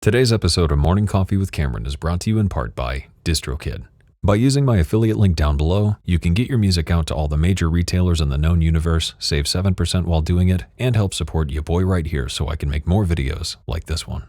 Today's episode of Morning Coffee with Cameron is brought to you in part by DistroKid. By using my affiliate link down below, you can get your music out to all the major retailers in the known universe, save 7% while doing it, and help support your boy right here so I can make more videos like this one.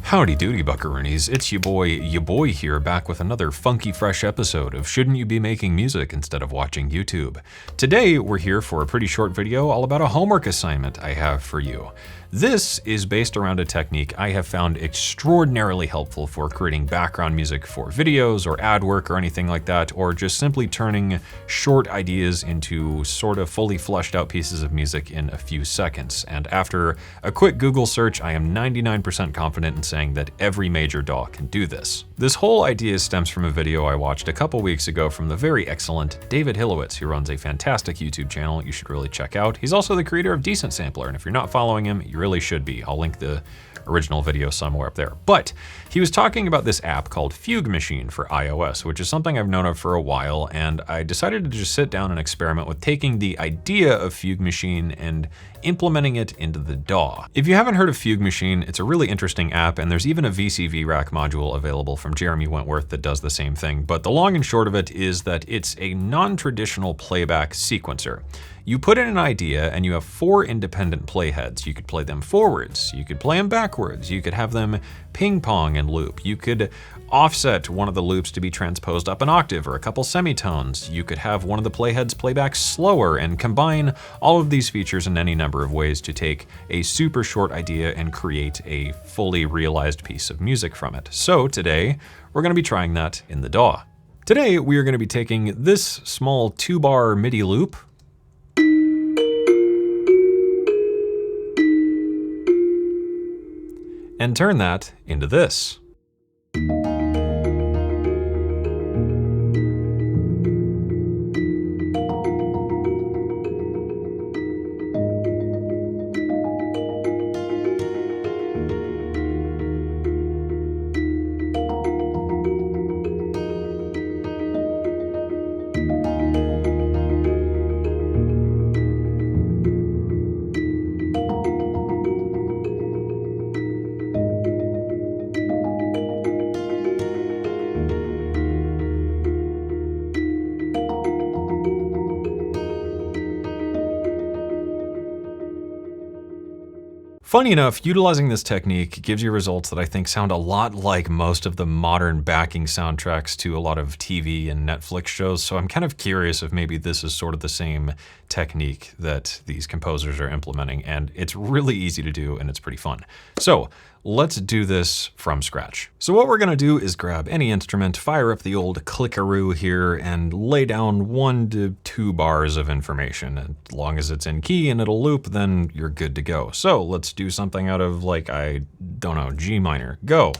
Howdy doody, Buckaroonies. It's your boy here, back with another funky fresh episode of Shouldn't You Be Making Music Instead of Watching YouTube? Today, we're here for a pretty short video all about a homework assignment I have for you. This is based around a technique I have found extraordinarily helpful for creating background music for videos or ad work or anything like that, or just simply turning short ideas into sort of fully fleshed out pieces of music in a few seconds. And after a quick Google search, I am 99% confident in saying that every major DAW can do this. This whole idea stems from a video I watched a couple weeks ago from the very excellent David Hilowitz, who runs a fantastic YouTube channel you should really check out. He's also the creator of Decent Sampler, and if you're not following him, you really should be. I'll link the original video somewhere up there. But he was talking about this app called Fugue Machine for iOS, which is something I've known of for a while, and I decided to just sit down and experiment with taking the idea of Fugue Machine and implementing it into the DAW. If you haven't heard of Fugue Machine, it's a really interesting app, and there's even a VCV rack module available from Jeremy Wentworth that does the same thing. But the long and short of it is that it's a non-traditional playback sequencer. You put in an idea and you have 4 independent playheads. You could play them forwards, you could play them backwards, you could have them ping pong and loop, you could offset one of the loops to be transposed up an octave or a couple semitones, you could have one of the playheads play back slower, and combine all of these features in any number of ways to take a super short idea and create a fully realized piece of music from it. So today, we're going to be trying that in the DAW. Today, we are going to be taking this small 2-bar MIDI loop, and turn that into this. Funny enough, utilizing this technique gives you results that I think sound a lot like most of the modern backing soundtracks to a lot of TV and Netflix shows, so I'm kind of curious if maybe this is sort of the same technique that these composers are implementing, and it's really easy to do and it's pretty fun. So let's do this from scratch. So what we're gonna do is grab any instrument, fire up the old clickaroo here, and lay down 1 to 2 bars of information. As long as it's in key and it'll loop, then you're good to go. So let's do something out of, like, I don't know, G minor. Go.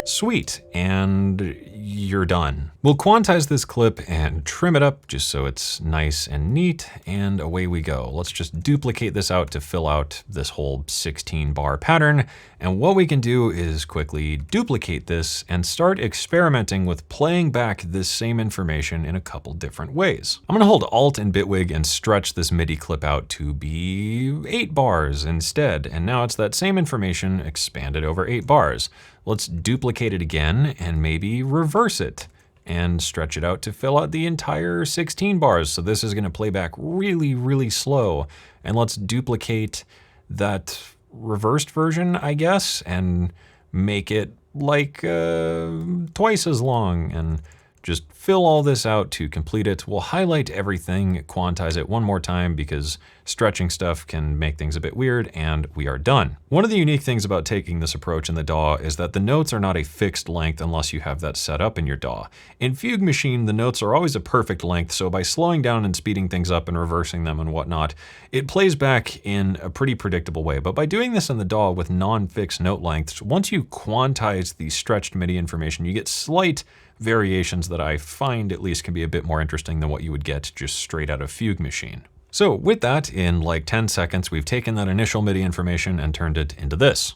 Sweet, and you're done. We'll quantize this clip and trim it up just so it's nice and neat, and away we go. Let's just duplicate this out to fill out this whole 16-bar pattern, and what we can do is quickly duplicate this and start experimenting with playing back this same information in a couple different ways. I'm gonna hold Alt and bitwig and stretch this MIDI clip out to be 8 bars instead, and now it's that same information expanded over 8 bars. Let's duplicate it again and maybe reverse it and stretch it out to fill out the entire 16 bars. So this is gonna play back really, really slow. And let's duplicate that reversed version, I guess, and make it like twice as long, and just fill all this out to complete it. We'll highlight everything, quantize it one more time because stretching stuff can make things a bit weird, and we are done. One of the unique things about taking this approach in the DAW is that the notes are not a fixed length unless you have that set up in your DAW. In Fugue Machine, the notes are always a perfect length, so by slowing down and speeding things up and reversing them and whatnot, it plays back in a pretty predictable way. But by doing this in the DAW with non-fixed note lengths, once you quantize the stretched MIDI information, you get slight variations that I find at least can be a bit more interesting than what you would get just straight out of Fugue Machine. So with that, in like 10 seconds, we've taken that initial MIDI information and turned it into this.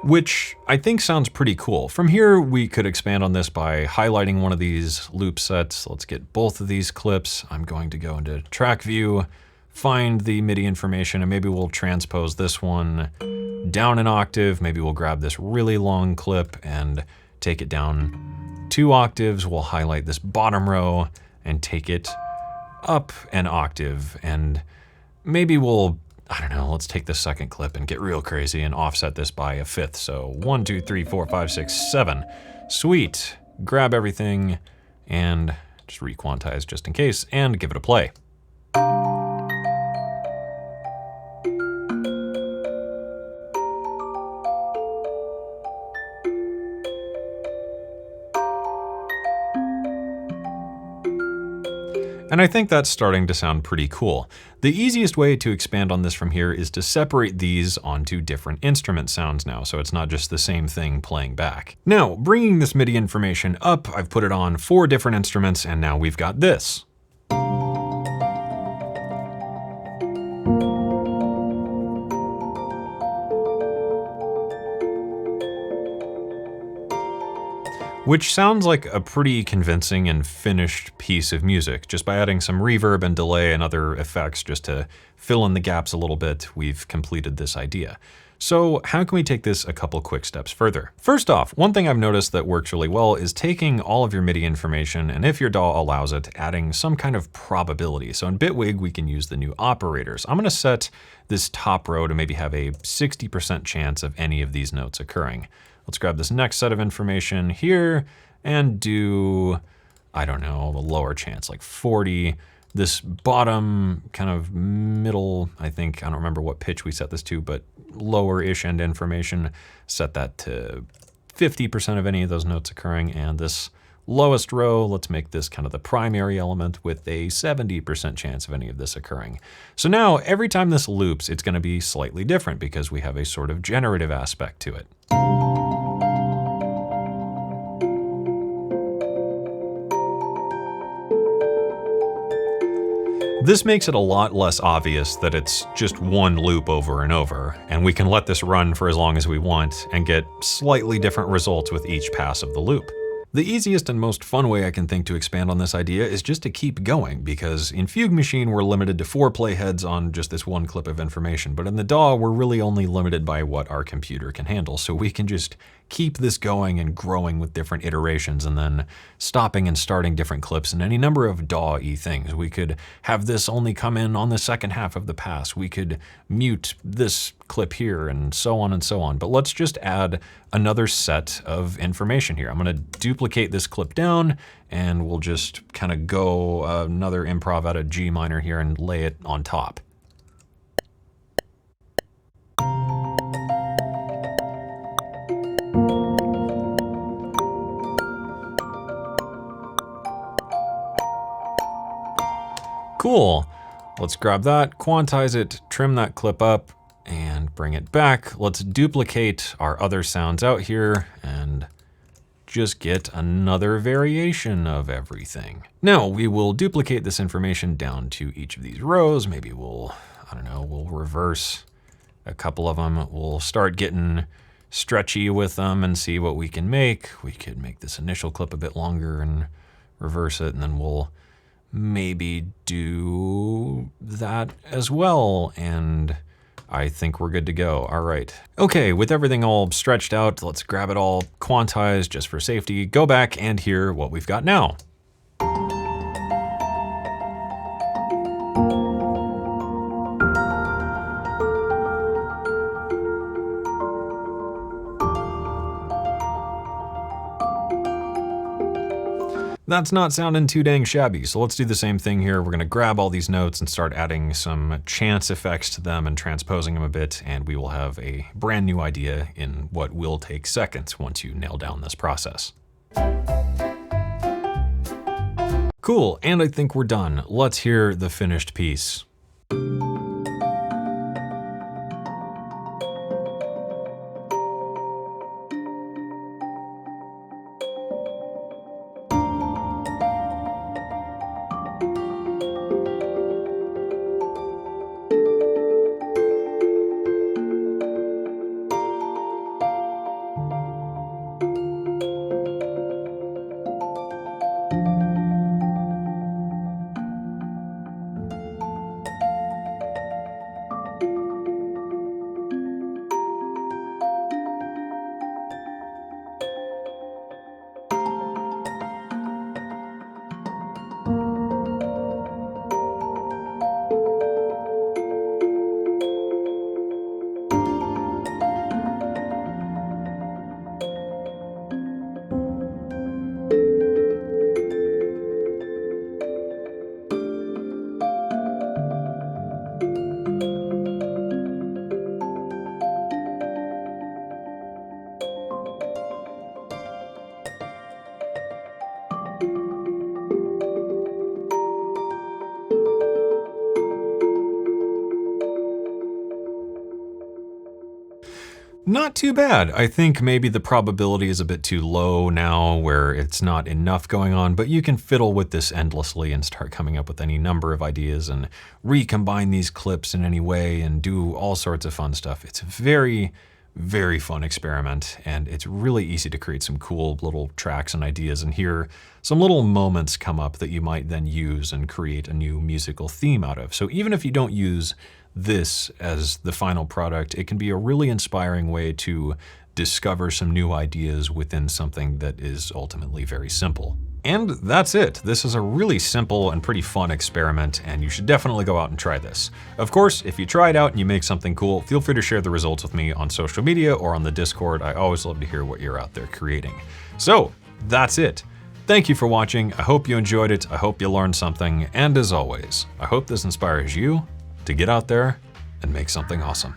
which I think sounds pretty cool. From here, we could expand on this by highlighting one of these loop sets. Let's get both of these clips. I'm going to go into track view, find the MIDI information, and maybe we'll transpose this one down an octave. Maybe we'll grab this really long clip and take it down 2 octaves. We'll highlight this bottom row and take it up an octave. And maybe we'll, I don't know, let's take the second clip and get real crazy and offset this by 1/5. So 1, 2, 3, 4, 5, 6, 7. Sweet. Grab everything and just requantize just in case and give it a play. And I think that's starting to sound pretty cool. The easiest way to expand on this from here is to separate these onto different instrument sounds now, so it's not just the same thing playing back. Now, bringing this MIDI information up, I've put it on 4 different instruments, and now we've got this. Which sounds like a pretty convincing and finished piece of music. Just by adding some reverb and delay and other effects just to fill in the gaps a little bit, we've completed this idea. So how can we take this a couple quick steps further? First off, one thing I've noticed that works really well is taking all of your MIDI information, and if your DAW allows it, adding some kind of probability. So in bitwig, we can use the new operators. I'm gonna set this top row to maybe have a 60% chance of any of these notes occurring. Let's grab this next set of information here and do, I don't know, a lower chance, like 40. This bottom kind of middle, I think, I don't remember what pitch we set this to, but lower-ish end information, set that to 50% of any of those notes occurring. And this lowest row, let's make this kind of the primary element with a 70% chance of any of this occurring. So now every time this loops, it's gonna be slightly different because we have a sort of generative aspect to it. This makes it a lot less obvious that it's just one loop over and over, and we can let this run for as long as we want and get slightly different results with each pass of the loop. The easiest and most fun way I can think to expand on this idea is just to keep going, because in Fugue Machine we're limited to 4 playheads on just this one clip of information, but in the DAW we're really only limited by what our computer can handle, so we can just keep this going and growing with different iterations and then stopping and starting different clips and any number of DAW-y things. We could have this only come in on the second half of the pass. We could mute this clip here and so on and so on. But let's just add another set of information here. I'm gonna duplicate this clip down and we'll just kind of go another improv out of G minor here and lay it on top. Cool. Let's grab that, quantize it, trim that clip up, and bring it back. Let's duplicate our other sounds out here and just get another variation of everything. Now we will duplicate this information down to each of these rows. Maybe we'll, I don't know, we'll reverse a couple of them. We'll start getting stretchy with them and see what we can make. We could make this initial clip a bit longer and reverse it, and then we'll maybe do that as well. And I think we're good to go. All right. Okay, with everything all stretched out, let's grab it all quantized just for safety, go back and hear what we've got now. That's not sounding too dang shabby, so let's do the same thing here. We're gonna grab all these notes and start adding some chance effects to them and transposing them a bit, and we will have a brand new idea in what will take seconds once you nail down this process. Cool, and I think we're done. Let's hear the finished piece. Not too bad. I think maybe the probability is a bit too low now where it's not enough going on, but you can fiddle with this endlessly and start coming up with any number of ideas and recombine these clips in any way and do all sorts of fun stuff. It's a very, very fun experiment, and it's really easy to create some cool little tracks and ideas and hear some little moments come up that you might then use and create a new musical theme out of. So even if you don't use this as the final product, it can be a really inspiring way to discover some new ideas within something that is ultimately very simple. And that's it. This is a really simple and pretty fun experiment, and you should definitely go out and try this. Of course, if you try it out and you make something cool, feel free to share the results with me on social media or on the Discord. I always love to hear what you're out there creating. So that's it. Thank you for watching. I hope you enjoyed it. I hope you learned something. And as always, I hope this inspires you to get out there and make something awesome.